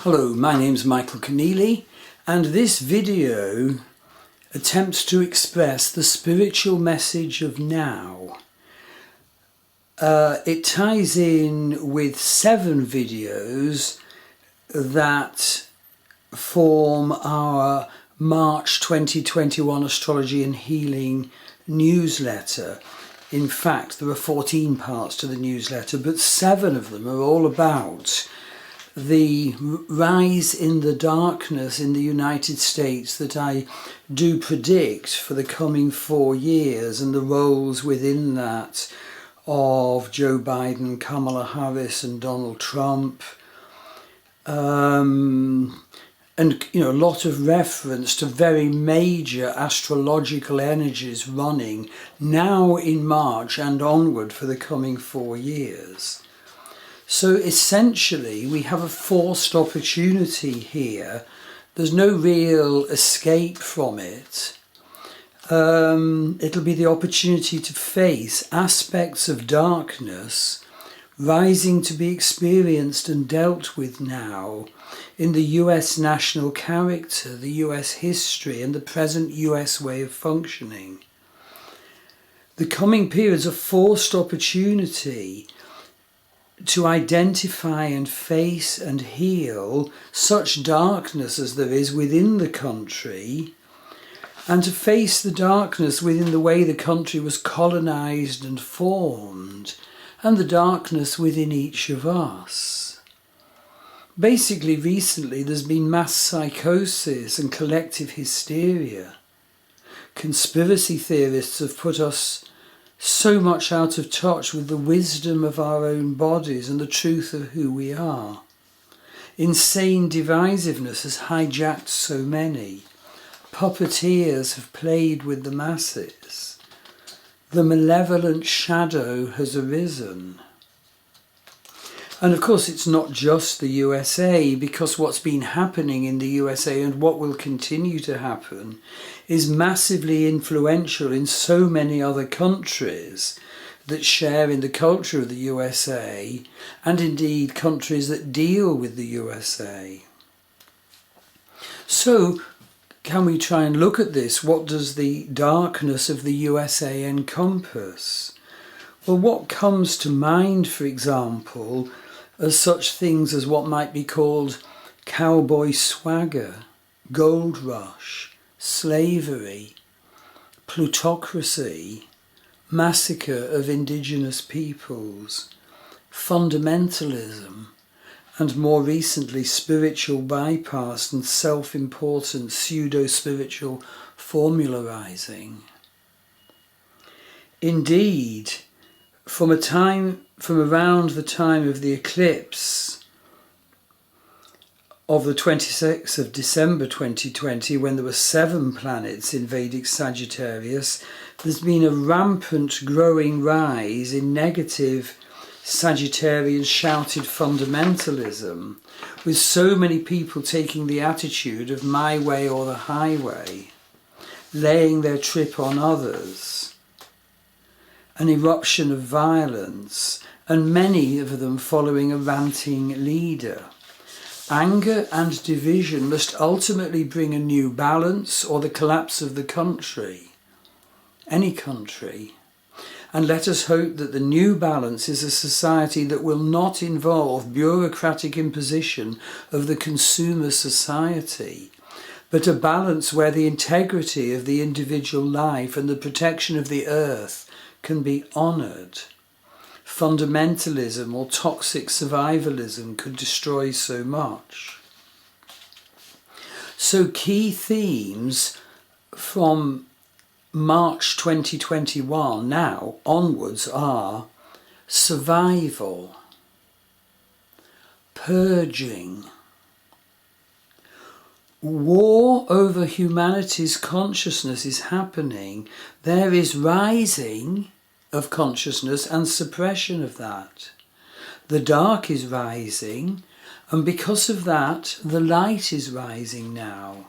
Hello, my name's Michael Conneely, and this video attempts to express the spiritual message of now. It ties in with 7 videos that form our March 2021 Astrology and Healing newsletter. In fact, there are 14 parts to the newsletter, but 7 of them are all about the rise in the darkness in the United States that I do predict for the coming 4 years, and the roles within that of Joe Biden, Kamala Harris and Donald Trump. And a lot of reference to very major astrological energies running now in March and onward for the coming 4 years. So essentially we have a forced opportunity here. There's no real escape from it. It'll be the opportunity to face aspects of darkness rising to be experienced and dealt with now in the US national character, the US history and the present US way of functioning. The coming periods are forced opportunity to identify and face and heal such darkness as there is within the country, and to face the darkness within the way the country was colonized and formed, and the darkness within each of us. Basically, recently there's been mass psychosis and collective hysteria. Conspiracy theorists have put us so much out of touch with the wisdom of our own bodies and the truth of who we are. Insane divisiveness has hijacked so many. Puppeteers have played with the masses. The malevolent shadow has arisen. And of course it's not just the USA, because what's been happening in the USA and what will continue to happen is massively influential in so many other countries that share in the culture of the USA, and indeed countries that deal with the USA. So can we try and look at this? What does the darkness of the USA encompass? Well, what comes to mind, for example, as such things as what might be called cowboy swagger, gold rush, slavery, plutocracy, massacre of indigenous peoples, fundamentalism, and more recently spiritual bypass and self-important pseudo-spiritual formularizing. Indeed, from around the time of the eclipse of the 26th of December 2020, when there were 7 planets in Vedic Sagittarius, there's been a rampant growing rise in negative Sagittarian shouted fundamentalism, with so many people taking the attitude of my way or the highway, laying their trip on others. An eruption of violence, and many of them following a ranting leader. Anger and division must ultimately bring a new balance or the collapse of the country, any country. And let us hope that the new balance is a society that will not involve bureaucratic imposition of the consumer society, but a balance where the integrity of the individual life and the protection of the earth can be honoured. Fundamentalism or toxic survivalism could destroy so much. So key themes from March 2021 now onwards are survival, purging, war over humanity's consciousness is happening. There is rising of consciousness and suppression of that. The dark is rising, and because of that, the light is rising now.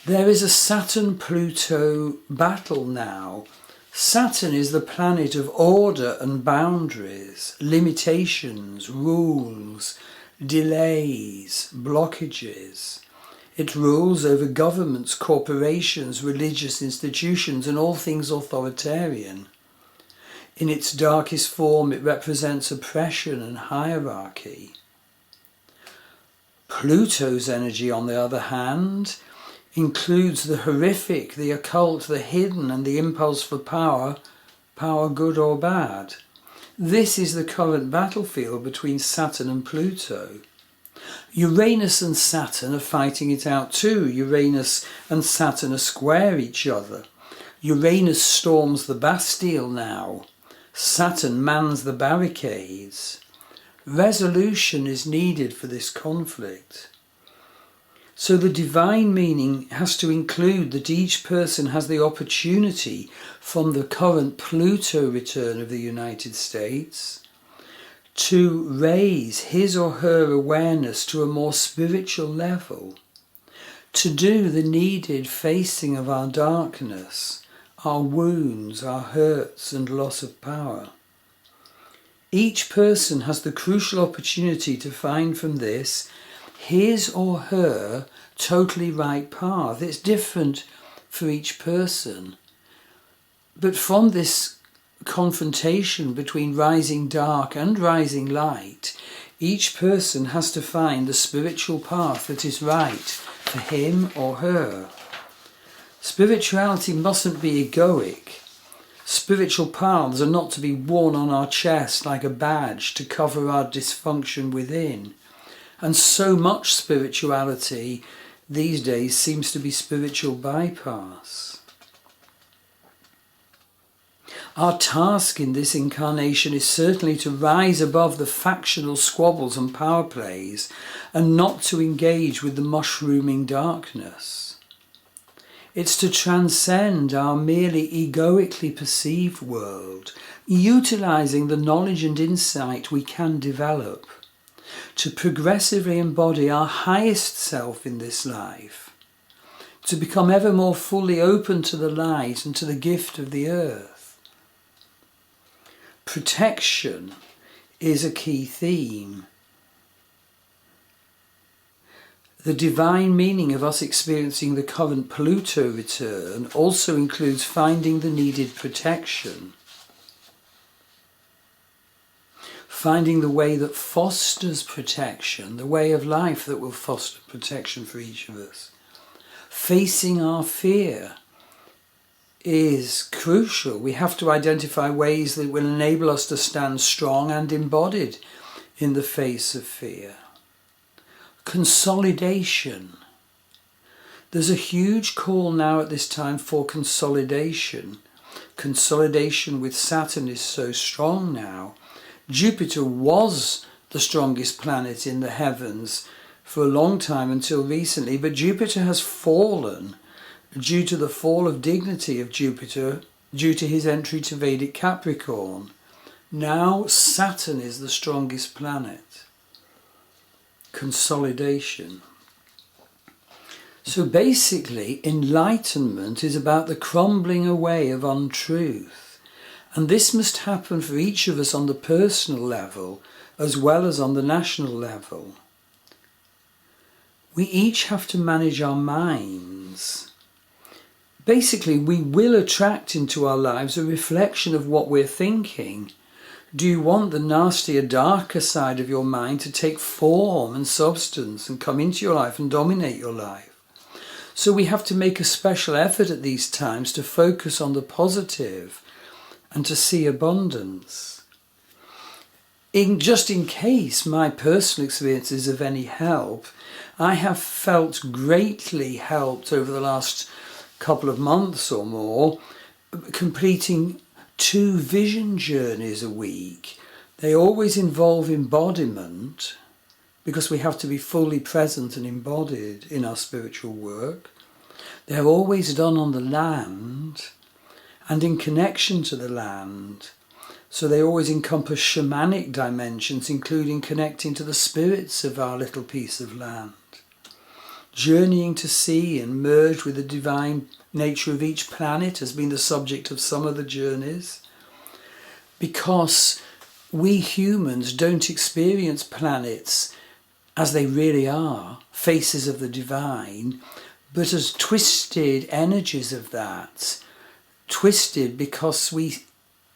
There is a Saturn-Pluto battle now. Saturn is the planet of order and boundaries, limitations, rules, delays, blockages. It rules over governments, corporations, religious institutions, and all things authoritarian. In its darkest form, it represents oppression and hierarchy. Pluto's energy, on the other hand, includes the horrific, the occult, the hidden, and the impulse for power, power good or bad. This is the current battlefield between Saturn and Pluto. Uranus and Saturn are fighting it out too. Uranus and Saturn are square each other. Uranus storms the Bastille now. Saturn mans the barricades. Resolution is needed for this conflict. So the divine meaning has to include that each person has the opportunity from the current Pluto return of the United States to raise his or her awareness to a more spiritual level, to do the needed facing of our darkness, our wounds, our hurts and loss of power. Each person has the crucial opportunity to find from this his or her totally right path. It's different for each person. But from this confrontation between rising dark and rising light, each person has to find the spiritual path that is right for him or her. Spirituality mustn't be egoic. Spiritual paths are not to be worn on our chest like a badge to cover our dysfunction within. And so much spirituality these days seems to be spiritual bypass. Our task in this incarnation is certainly to rise above the factional squabbles and power plays and not to engage with the mushrooming darkness. It's to transcend our merely egoically perceived world, utilising the knowledge and insight we can develop, to progressively embody our highest self in this life, to become ever more fully open to the light and to the gift of the earth. Protection is a key theme. The divine meaning of us experiencing the current Pluto return also includes finding the needed protection. Finding the way that fosters protection, the way of life that will foster protection for each of us. Facing our fear is crucial. We have to identify ways that will enable us to stand strong and embodied in the face of fear. Consolidation. There's a huge call now at this time for consolidation. Consolidation with Saturn is so strong now. Jupiter was the strongest planet in the heavens for a long time until recently, but Jupiter has fallen due to the fall of dignity of Jupiter due to his entry to Vedic Capricorn. Now Saturn is the strongest planet. Consolidation. So basically, enlightenment is about the crumbling away of untruth. And this must happen for each of us on the personal level as well as on the national level. We each have to manage our minds. Basically, we will attract into our lives a reflection of what we're thinking. Do you want the nastier, darker side of your mind to take form and substance and come into your life and dominate your life? So we have to make a special effort at these times to focus on the positive and to see abundance. Just in case my personal experience is of any help, I have felt greatly helped over the last couple of months or more, completing 2 vision journeys a week. They always involve embodiment, because we have to be fully present and embodied in our spiritual work. They're always done on the land and in connection to the land. So they always encompass shamanic dimensions, including connecting to the spirits of our little piece of land. Journeying to see and merge with the divine nature of each planet has been the subject of some of the journeys, because we humans don't experience planets as they really are, faces of the divine, but as twisted energies of that, twisted because we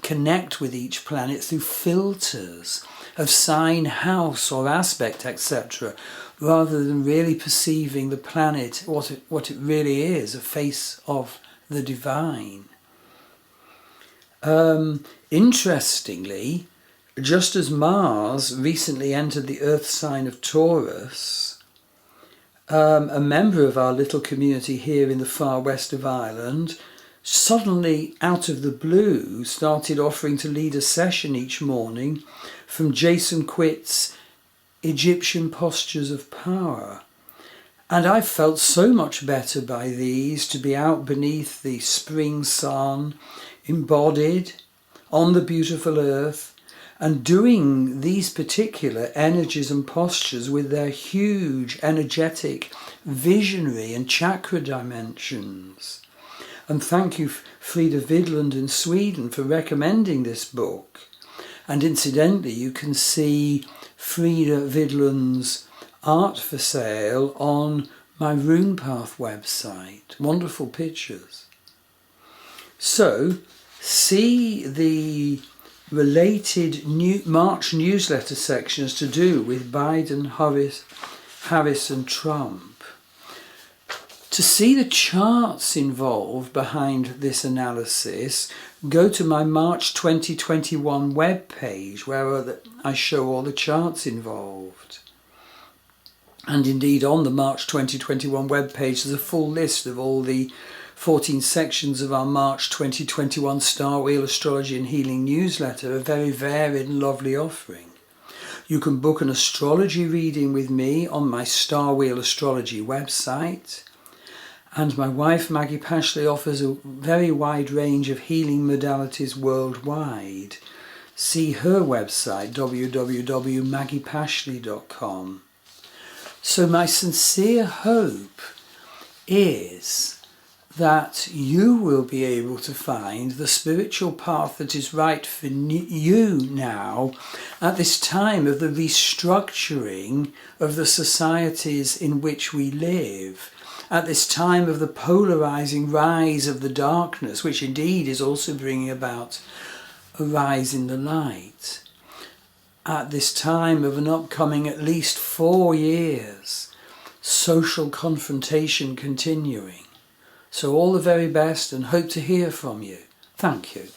connect with each planet through filters of sign, house or aspect, etc., rather than really perceiving the planet, what it really is, a face of the divine. Interestingly, just as Mars recently entered the Earth sign of Taurus, a member of our little community here in the far west of Ireland suddenly, out of the blue, started offering to lead a session each morning from Jason Quitt's Egyptian Postures of Power. And I felt so much better by these, to be out beneath the spring sun, embodied on the beautiful earth, and doing these particular energies and postures with their huge, energetic, visionary and chakra dimensions. And thank you, Frida Vidlund in Sweden, for recommending this book. And incidentally, you can see Frida Vidlund's art for sale on my Runepath website. Wonderful pictures. So, see the related March newsletter sections to do with Biden, Harris and Trump. To see the charts involved behind this go to my March 2021 webpage, where I show all the charts involved. And indeed, on the March 2021 webpage, there's a full list of all the 14 sections of our March 2021 Star Wheel Astrology and Healing newsletter, a very varied and lovely offering. You can book an astrology reading with me on my Star Wheel Astrology website. And my wife, Maggie Pashley, offers a very wide range of healing modalities worldwide. See her website, www.maggiepashley.com. So my sincere hope is that you will be able to find the spiritual path that is right for you now at this time of the restructuring of the societies in which we live, at this time of the polarizing rise of the darkness, which indeed is also bringing about a rise in the light, at this time of an upcoming at least 4 years, social confrontation continuing. So all the very best, and hope to hear from you. Thank you.